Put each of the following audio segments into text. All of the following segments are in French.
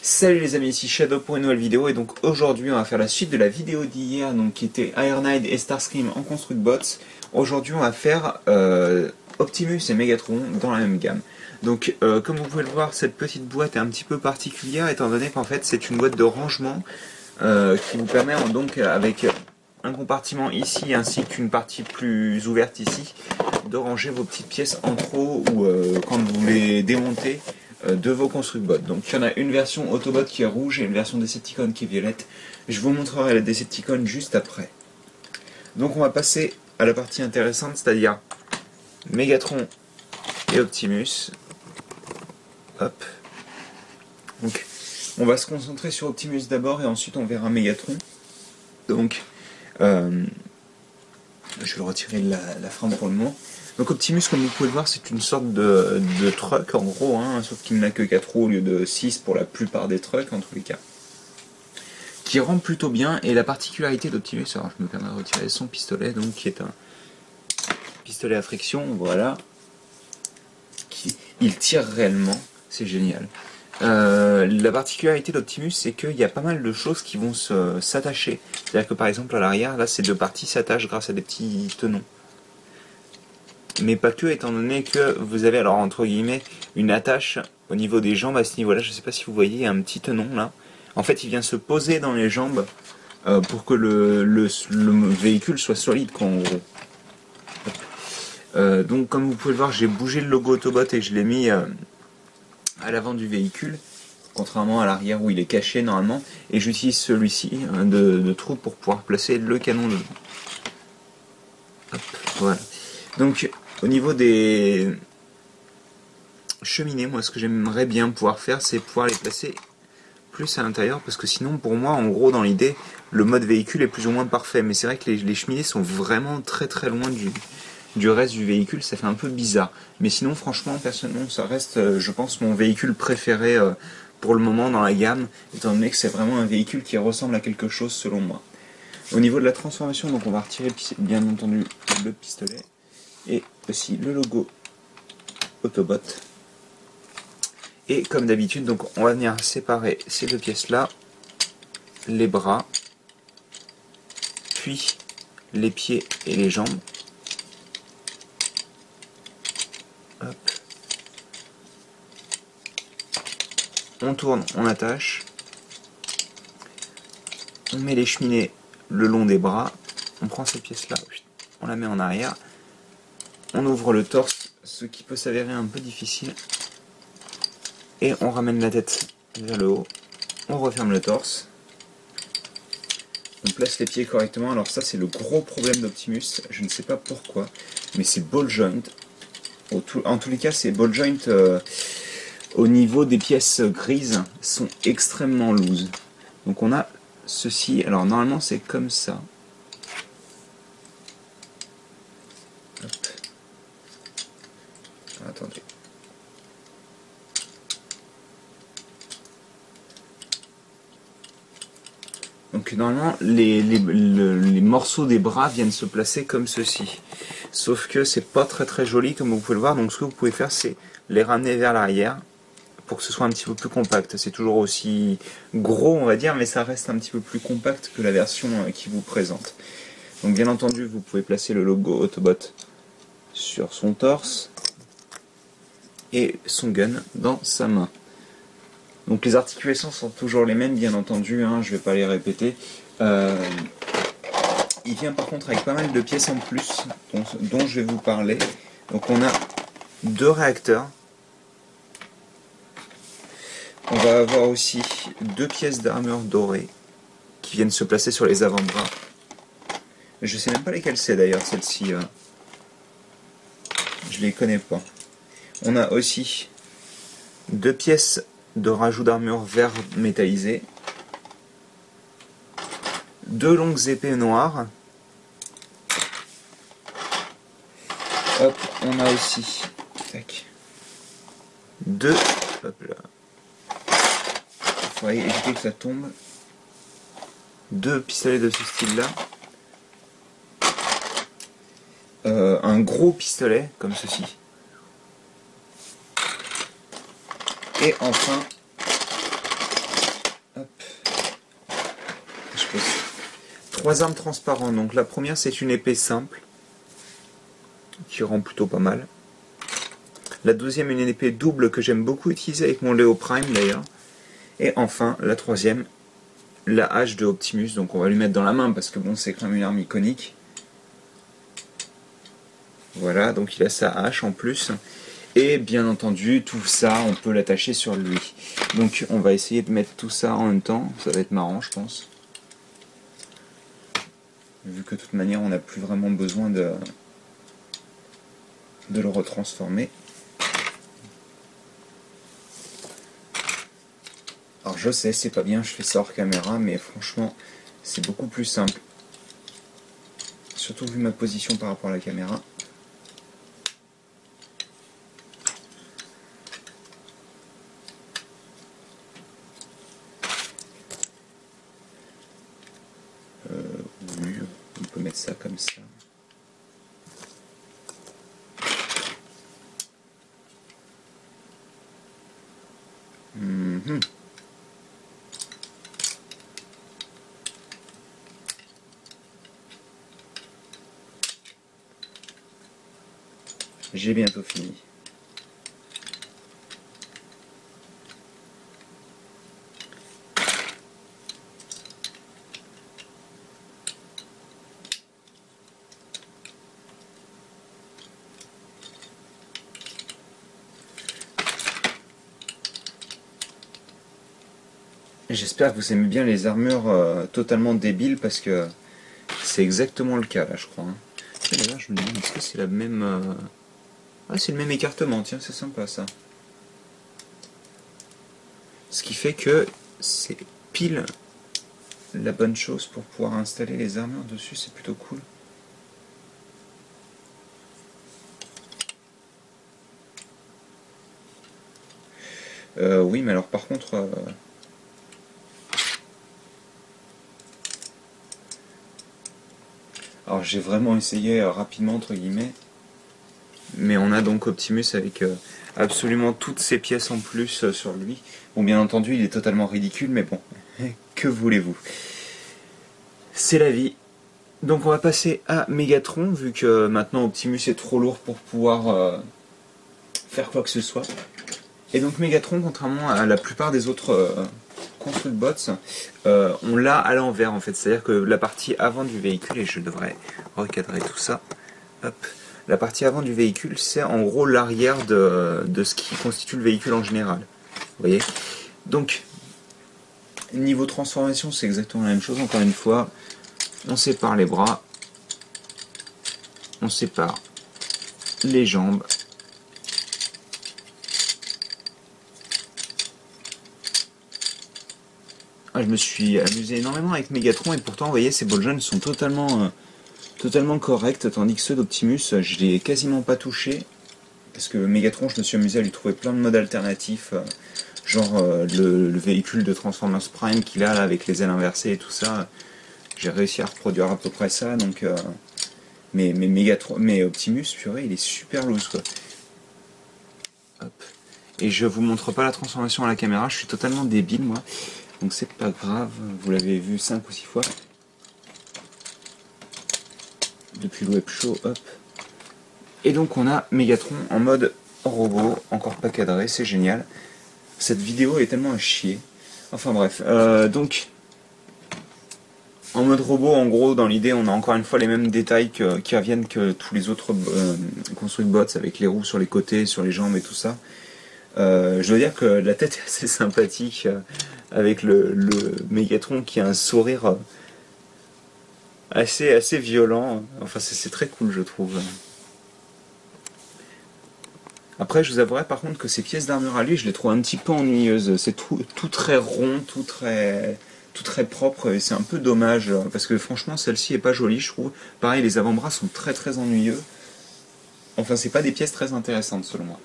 Salut les amis, ici Shadow pour une nouvelle vidéo et donc aujourd'hui on va faire la suite de la vidéo d'hier donc qui était Ironhide et Starscream en Construct Bots. Aujourd'hui on va faire Optimus et Megatron dans la même gamme. Donc comme vous pouvez le voir, cette petite boîte est un petit peu particulière étant donné qu'en fait c'est une boîte de rangement qui vous permet donc avec un compartiment ici ainsi qu'une partie plus ouverte ici de ranger vos petites pièces en trop ou quand vous les démontez de vos Construct Bots. Donc il y en a une version Autobot qui est rouge et une version Decepticon qui est violette. Je vous montrerai la Decepticon juste après. Donc on va passer à la partie intéressante, c'est-à-dire Megatron et Optimus. Hop. Donc on va se concentrer sur Optimus d'abord et ensuite on verra Megatron. Donc je vais le retirer de la frame pour le moment. Donc Optimus, comme vous pouvez le voir, c'est une sorte de truck en gros, hein, sauf qu'il n'a que 4 roues au lieu de 6 pour la plupart des trucks en tous les cas. Qui rend plutôt bien, et la particularité d'Optimus, alors je me permets de retirer son pistolet, donc qui est un pistolet à friction, voilà. Il tire réellement, c'est génial. La particularité d'Optimus, c'est qu'il y a pas mal de choses qui vont s'attacher. C'est-à-dire que par exemple à l'arrière, là ces deux parties s'attachent grâce à des petits tenons. Mais pas que, étant donné que vous avez alors entre guillemets une attache au niveau des jambes à ce niveau là, je sais pas si vous voyez, il y a un petit tenon là. En fait il vient se poser dans les jambes pour que le véhicule soit solide quoi, en gros. Donc comme vous pouvez le voir, j'ai bougé le logo Autobot et je l'ai mis à l'avant du véhicule, contrairement à l'arrière où il est caché normalement, et j'utilise celui-ci de trou pour pouvoir placer le canon dedans. Hop, voilà. Donc au niveau des cheminées, moi ce que j'aimerais bien pouvoir faire, c'est pouvoir les placer plus à l'intérieur, parce que sinon pour moi en gros dans l'idée le mode véhicule est plus ou moins parfait, mais c'est vrai que les cheminées sont vraiment très très loin du reste du véhicule, ça fait un peu bizarre, mais sinon franchement personnellement ça reste je pense mon véhicule préféré pour le moment dans la gamme, étant donné que c'est vraiment un véhicule qui ressemble à quelque chose selon moi. Au niveau de la transformation, donc on va retirer bien entendu le pistolet et aussi le logo Autobot. Et comme d'habitude, donc on va venir séparer ces deux pièces là, les bras, puis les pieds et les jambes. Hop. On tourne, on attache, on met les cheminées le long des bras, on prend cette pièce là, on la met en arrière, on ouvre le torse, ce qui peut s'avérer un peu difficile, et on ramène la tête vers le haut, on referme le torse, on place les pieds correctement. Alors ça c'est le gros problème d'Optimus, je ne sais pas pourquoi, mais c'est ball joint, en tous les cas ces ball joint au niveau des pièces grises sont extrêmement loose. Donc on a ceci, alors normalement c'est comme ça. Hop. Attendez. Donc normalement les morceaux des bras viennent se placer comme ceci. Sauf que c'est pas très très joli comme vous pouvez le voir, donc ce que vous pouvez faire c'est les ramener vers l'arrière pour que ce soit un petit peu plus compact. C'est toujours aussi gros on va dire, mais ça reste un petit peu plus compact que la version qui vous présente. Donc bien entendu vous pouvez placer le logo Autobot sur son torse et son gun dans sa main. Donc les articulations sont toujours les mêmes bien entendu, hein, je ne vais pas les répéter. Il vient par contre avec pas mal de pièces en plus dont je vais vous parler. Donc on a deux réacteurs. On va avoir aussi deux pièces d'armure dorée qui viennent se placer sur les avant-bras. Je sais même pas lesquelles c'est d'ailleurs, celles-ci. Je les connais pas. On a aussi deux pièces de rajout d'armure vert métallisé, deux longues épées noires. Hop, on a aussi deux. Hop là. Il faudrait éviter que ça tombe. Deux pistolets de ce style-là. Un gros pistolet comme ceci. Et enfin pose. 3 armes transparentes. Donc la première, c'est une épée simple, qui rend plutôt pas mal. La deuxième, une épée double que j'aime beaucoup utiliser avec mon Léo Prime d'ailleurs. Et enfin, la troisième, la hache de Optimus. Donc on va lui mettre dans la main parce que bon, c'est quand même une arme iconique. Voilà, donc il a sa hache en plus. Et bien entendu, tout ça, on peut l'attacher sur lui. Donc on va essayer de mettre tout ça en même temps. Ça va être marrant, je pense. Vu que de toute manière, on n'a plus vraiment besoin de le retransformer. Alors je sais, c'est pas bien, je fais ça hors caméra, mais franchement, c'est beaucoup plus simple. Surtout vu ma position par rapport à la caméra. Oui, on peut mettre ça comme ça. J'ai bientôt fini. J'espère que vous aimez bien les armures totalement débiles parce que c'est exactement le cas là, je crois. Hein. D'ailleurs, je me demande, est-ce que c'est la même... Ah, c'est le même écartement, tiens, c'est sympa ça. Ce qui fait que c'est pile la bonne chose pour pouvoir installer les armures dessus, c'est plutôt cool. Oui, mais alors par contre... Alors j'ai vraiment essayé rapidement entre guillemets, mais on a donc Optimus avec absolument toutes ces pièces en plus sur lui. Bon, bien entendu il est totalement ridicule, mais bon, que voulez-vous, c'est la vie. Donc on va passer à Megatron, vu que maintenant Optimus est trop lourd pour pouvoir faire quoi que ce soit. Et donc Megatron, contrairement à la plupart des autres Construct Bots, on l'a à l'envers en fait, c'est-à-dire que la partie avant du véhicule, et je devrais recadrer tout ça, hop, la partie avant du véhicule c'est en gros l'arrière de ce qui constitue le véhicule en général, vous voyez. Donc niveau transformation c'est exactement la même chose, encore une fois, on sépare les bras, on sépare les jambes, ah, je me suis amusé énormément avec Megatron et pourtant vous voyez ces Boljones sont totalement corrects, tandis que ceux d'Optimus je l'ai quasiment pas touché parce que Megatron je me suis amusé à lui trouver plein de modes alternatifs, genre le véhicule de Transformers Prime qu'il a là, avec les ailes inversées et tout ça, j'ai réussi à reproduire à peu près ça, donc mais Optimus purée il est super loose quoi. Hop. Et je vous montre pas la transformation à la caméra, je suis totalement débile moi. Donc c'est pas grave, vous l'avez vu 5 ou 6 fois. Depuis le web show, hop. Et donc on a Megatron en mode robot, encore pas cadré, c'est génial. Cette vidéo est tellement à chier. Enfin bref, donc en mode robot, en gros, dans l'idée, on a encore une fois les mêmes détails qui reviennent que tous les autres Construct Bots, avec les roues sur les côtés, sur les jambes et tout ça. Je veux dire que la tête est assez sympathique, avec le Megatron qui a un sourire assez violent. Enfin, c'est très cool, je trouve. Après, je vous avouerai par contre que ces pièces d'armure à lui, je les trouve un petit peu ennuyeuses. C'est tout très rond, tout très propre, et c'est un peu dommage, parce que franchement, celle-ci est pas jolie, je trouve. Pareil, les avant-bras sont très ennuyeux. Enfin, c'est pas des pièces très intéressantes, selon moi.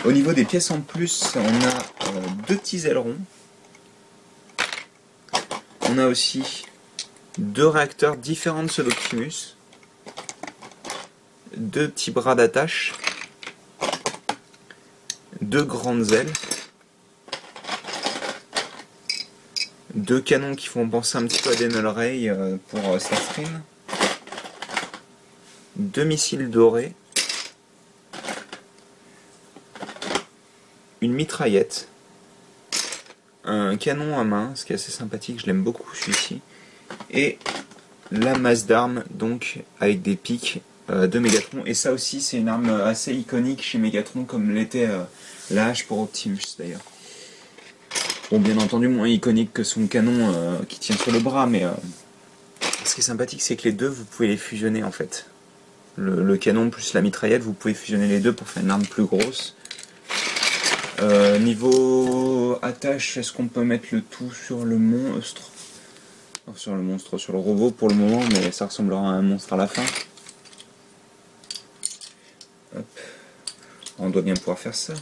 Au niveau des pièces en plus, on a 2 petits ailerons. On a aussi 2 réacteurs différents de ceux d'Optimus. 2 petits bras d'attache. 2 grandes ailes. Deux canons qui font penser un petit peu à des Null Ray pour Starscream. Deux missiles dorés. Une mitraillette. Un canon à main, ce qui est assez sympathique, je l'aime beaucoup celui-ci. Et la masse d'armes, donc avec des pics de Megatron. Et ça aussi, c'est une arme assez iconique chez Megatron, comme l'était la hache pour Optimus d'ailleurs. Bon, bien entendu, moins iconique que son canon qui tient sur le bras, mais ce qui est sympathique, c'est que les deux, vous pouvez les fusionner en fait. Le canon plus la mitraillette, vous pouvez fusionner les deux pour faire une arme plus grosse. Niveau attache, est-ce qu'on peut mettre le tout sur le monstre? Sur le robot pour le moment, mais ça ressemblera à un monstre à la fin. Hop. On doit bien pouvoir faire ça.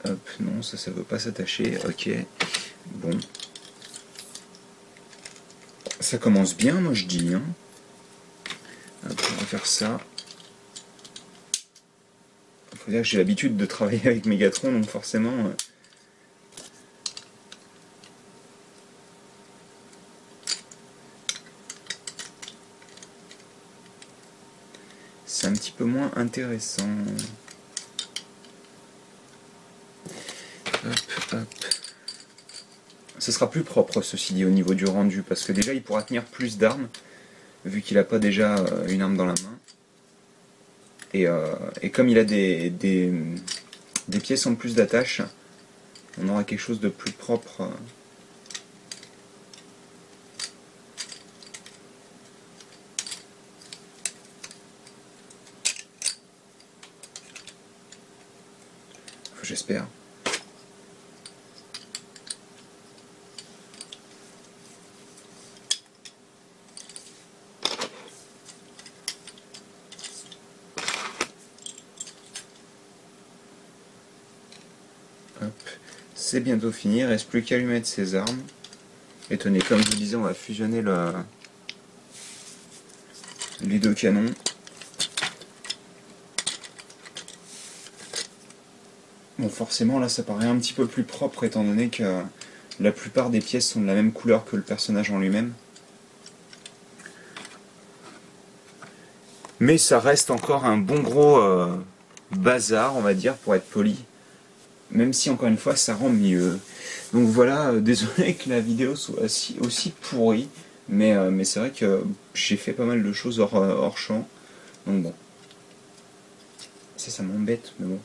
Hop, non, ça veut pas s'attacher, ok. Bon. Ça commence bien, moi je dis. Hein. Hop, on va faire ça. Faut dire que j'ai l'habitude de travailler avec Megatron, donc forcément... c'est un petit peu moins intéressant. Hop, hop. Ce sera plus propre ceci dit au niveau du rendu, parce que déjà il pourra tenir plus d'armes, vu qu'il n'a pas déjà une arme dans la main. Et comme il a des pièces en plus d'attache, on aura quelque chose de plus propre. J'espère. C'est bientôt fini, il ne reste plus qu'à lui mettre ses armes. Et tenez, comme je vous disais, on va fusionner les deux canons. Bon, forcément, là, ça paraît un petit peu plus propre, étant donné que la plupart des pièces sont de la même couleur que le personnage en lui-même. Mais ça reste encore un bon gros bazar, on va dire, pour être poli. Même si, encore une fois, ça rend mieux. Donc voilà, désolé que la vidéo soit aussi pourrie, mais c'est vrai que j'ai fait pas mal de choses hors champ. Donc bon. Ça m'embête, mais bon.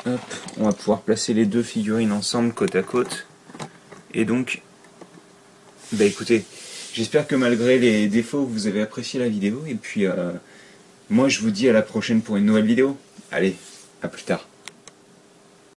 Hop, on va pouvoir placer les deux figurines ensemble, côte à côte. Et donc, bah écoutez, j'espère que malgré les défauts, vous avez apprécié la vidéo. Et puis, moi je vous dis à la prochaine pour une nouvelle vidéo. Allez, à plus tard.